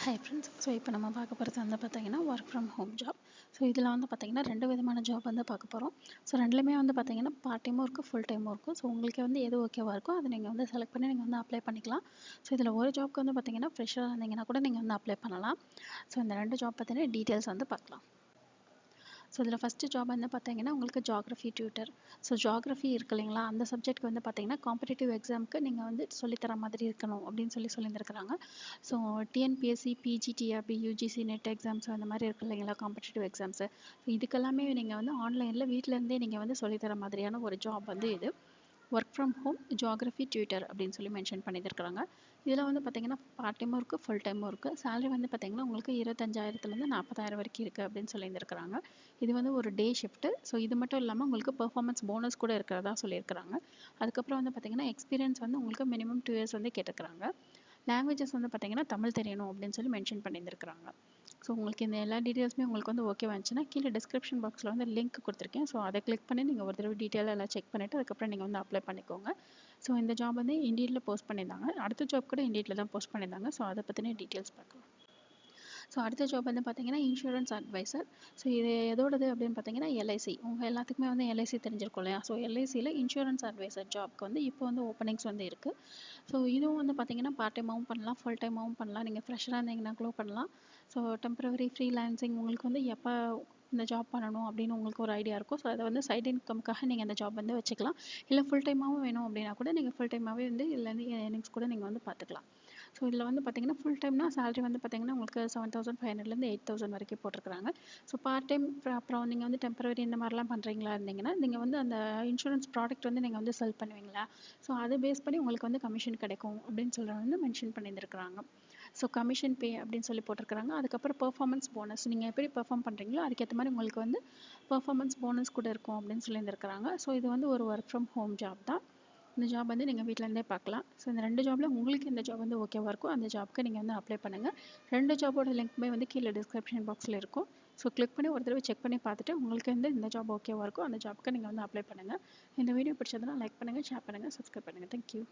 Hi friends. So இப்போ நம்ம பார்க்க போகிறது வந்து பார்த்தீங்கன்னா work from home job. So இதில் வந்து பார்த்தீங்கன்னா 2 விதமான ஜாப் வந்து பார்க்க போகிறோம். ஸோ 2லேயுமே வந்து பார்த்தீங்கன்னா பார்ட் டைமும் இருக்குது, ஃபுல் டைமும் இருக்கும். ஸோ உங்களுக்கு வந்து எது ஓகேவா இருக்கோ அதை நீங்கள் வந்து செலக்ட் பண்ணி நீங்கள் வந்து அப்ளை பண்ணிக்கலாம். ஸோ இதில் ஒரு ஜாப்க்கு வந்து பார்த்தீங்கன்னா ஃப்ரெஷராக இருந்தீங்கன்னா கூட நீங்கள் வந்து அப்ளை பண்ணலாம். ஸோ இந்த 2 ஜாப் பற்றின டீட்டெயில்ஸ் வந்து பார்க்கலாம். ஸோ இதில் ஃபஸ்ட்டு ஜாப் வந்து பார்த்தீங்கன்னா உங்களுக்கு ஜியாகிரஃபி டியூட்டர். ஸோ ஜியாகிரஃபி இருக்கு இல்லைங்களா, அந்த சப்ஜெக்ட்க்கு வந்து பார்த்தீங்கன்னா காம்படிட்டிவ் எக்ஸாமுக்கு நீங்கள் வந்து சொல்லித்தர மாதிரி இருக்கணும் அப்படின்னு சொல்லியிருந்துருக்குறாங்க. So TNPSC, PGTRB, UGC NET exams அந்த மாதிரி இருக்கு இல்லைங்களா காம்படிட்டிவ் எக்ஸாம்ஸு. ஸோ இதுக்கெல்லாமே நீங்கள் வந்து ஆன்லைனில் வீட்டிலேருந்தே நீங்கள் வந்து சொல்லித்தர மாதிரியான ஒரு ஜாப் வந்து இது. Work from home geography tutor அப்படின்னு சொல்லி மென்ஷன் பண்ணியிருக்கிறாங்க. இதில் வந்து பார்த்தீங்கன்னா பார்ட் டைமும் இருக்குது, ஃபுல் டைமும் இருக்குது. சேலரி வந்து பார்த்தீங்கன்னா உங்களுக்கு 25,000 40,000 வரைக்கும் இருக்குது அப்படின்னு சொல்லியிருந்துருக்குறாங்க. இது வந்து ஒரு டே ஷிஃப்ட்டு. ஸோ இது மட்டும் இல்லாமல் உங்களுக்கு பெர்ஃபார்மன்ஸ் போனஸ் கூட இருக்கிறதா சொல்லியிருக்கிறாங்க. அதுக்கப்புறம் வந்து பார்த்தீங்கன்னா எக்ஸ்பீரியன்ஸ் வந்து உங்களுக்கு மினிமம் 2 இயர்ஸ் வந்து கேட்டிருக்கிறாங்க. லாங்குவேஜஸ் வந்து பார்த்தீங்கன்னா தமிழ் தெரியணும் அப்படின்னு சொல்லி மென்ஷன் பண்ணியிருந்துருக்குறாங்க. ஸோ உங்களுக்கு இந்த எல்லா டீட்டெயில்ஸுமே உங்களுக்கு வந்து ஓகேவா இருந்துச்சுன்னா கீழே டிஸ்கிரிப்ஷன் பாக்ஸில் வந்து லிங்க் கொடுத்துருக்கேன். ஸோ அதை கிளிக் பண்ணி நீங்கள் ஒரு தடவை டீட்டெயிலாக எல்லாம் செக் பண்ணிவிட்டு அதுக்கப்புறம் நீங்கள் வந்து அப்ளை பண்ணிக்கோங்க. ஸோ இந்த ஜாப் வந்து இண்டீடில் போஸ்ட் பண்ணியிருந்தாங்க. அடுத்த ஜாப் கூட இண்டீடில் தான் போஸ்ட் பண்ணியிருந்தாங்க. ஸோ அதை பற்றின டீட்டெயில்ஸ் பார்க்கலாம். ஸோ அடுத்த ஜாப் வந்து பார்த்தீங்கன்னா இன்சூரன்ஸ் அட்வைசர். ஸோ இது எதோடது அப்படின்னு பார்த்தீங்கன்னா எல்ஐசி. உங்கள் எல்லாத்துக்குமே வந்து எல்ஐசி தெரிஞ்சிருக்கும் இல்லையா. ஸோ எல்ஐசியில் இன்சூரன்ஸ் அட்வைசர் ஜாப்க்கு வந்து இப்போ வந்து ஓப்பனிங்ஸ் வந்து இருக்குது. ஸோ இதுவும் வந்து பார்த்தீங்கன்னா பார்ட் டைமாகவும் பண்ணலாம், ஃபுல் டைமாகவும் பண்ணலாம். நீங்கள் ஃப்ரெஷராக இருந்தீங்கன்னா கூட பண்ணலாம். ஸோ டெம்பரவரி ஃப்ரீலான்சிங் உங்களுக்கு வந்து எப்போ இந்த ஜாப் பண்ணணும் அப்படின்னு உங்களுக்கு ஒரு ஐடியா இருக்கும். ஸோ அதை வந்து சைட் இன்கம்க்காக நீங்கள் அந்த ஜாப் வந்து வச்சுக்கலாம். இல்லை ஃபுல் டைமாகவும் வேணும் அப்படின்னா கூட நீங்கள் ஃபுல் டைமாகவே வந்து இதுலேருந்து ஏர்னிங்ஸ் கூட நீங்கள் வந்து பார்த்துக்கலாம். ஸோ இதில் வந்து பார்த்தீங்கன்னா ஃபுல் டைம்னா சேலரி வந்து பார்த்தீங்கன்னா உங்களுக்கு 7,500லேருந்து 8,000 வரைக்கும் போட்டிருக்கிறாங்க. ஸோ பார்ட் டைம் அப்புறம் நீங்கள் வந்து டெம்பரவரி இந்த மாதிரிலாம் பண்ணுறீங்களா இருந்தீங்கன்னா நீங்கள் வந்து அந்த இன்சூரன்ஸ் ப்ராடக்ட் வந்து நீங்கள் வந்து செல் பண்ணுவீங்களா. ஸோ அதை பேஸ் பண்ணி உங்களுக்கு வந்து கமிஷன் கிடைக்கும் அப்படின்னு சொல்கிற வந்து மென்ஷன் பண்ணியிருந்துருக்குறாங்க. ஸோ கமிஷன் பே அப்படின்னு சொல்லி போட்டிருக்கிறாங்க. அதுக்கப்புறம் பெர்ஃபார்மன்ஸ் போனஸ் நீங்கள் எப்படி பெர்ஃபார்ம் பண்ணுறீங்களோ அதுக்கேற்ற மாதிரி உங்களுக்கு வந்து பெர்ஃபார்மன்ஸ் போனஸ் கூட இருக்கும் அப்படின்னு சொல்லியிருந்துருக்குறாங்க. ஸோ இது வந்து ஒரு ஒர்க் ஃப்ரம் ஹோம் ஜாப் தான். இந்த ஜாப் வந்து நீங்கள் வீட்டிலேருந்தே பார்க்கலாம். ஸோ இந்த 2 ஜாபில் உங்களுக்கு எந்த ஜாப் வந்து ஓகேவா இருக்கோ அந்த ஜாப்க்கு நீங்கள் வந்து அப்ளை பண்ணுங்கள். 2 ஜாபோட லிங்க்குமே வந்து கீழே டிஸ்கிரிப்ஷன் பாக்ஸில் இருக்கும். ஸோ கிளிக் பண்ணி ஒரு தடவை செக் பண்ணி பார்த்துட்டு உங்களுக்கு வந்து இந்த ஜாப் ஓகேவா இருக்கோ அந்த ஜாப்க்கு நீங்கள் வந்து அப்ளை பண்ணுங்கள். இந்த வீடியோ பிடிச்சதுன்னா லைக் பண்ணுங்கள், ஷேர் பண்ணுங்கள், சப்ஸ்கிரைப் பண்ணுங்கள். தேங்க்யூ.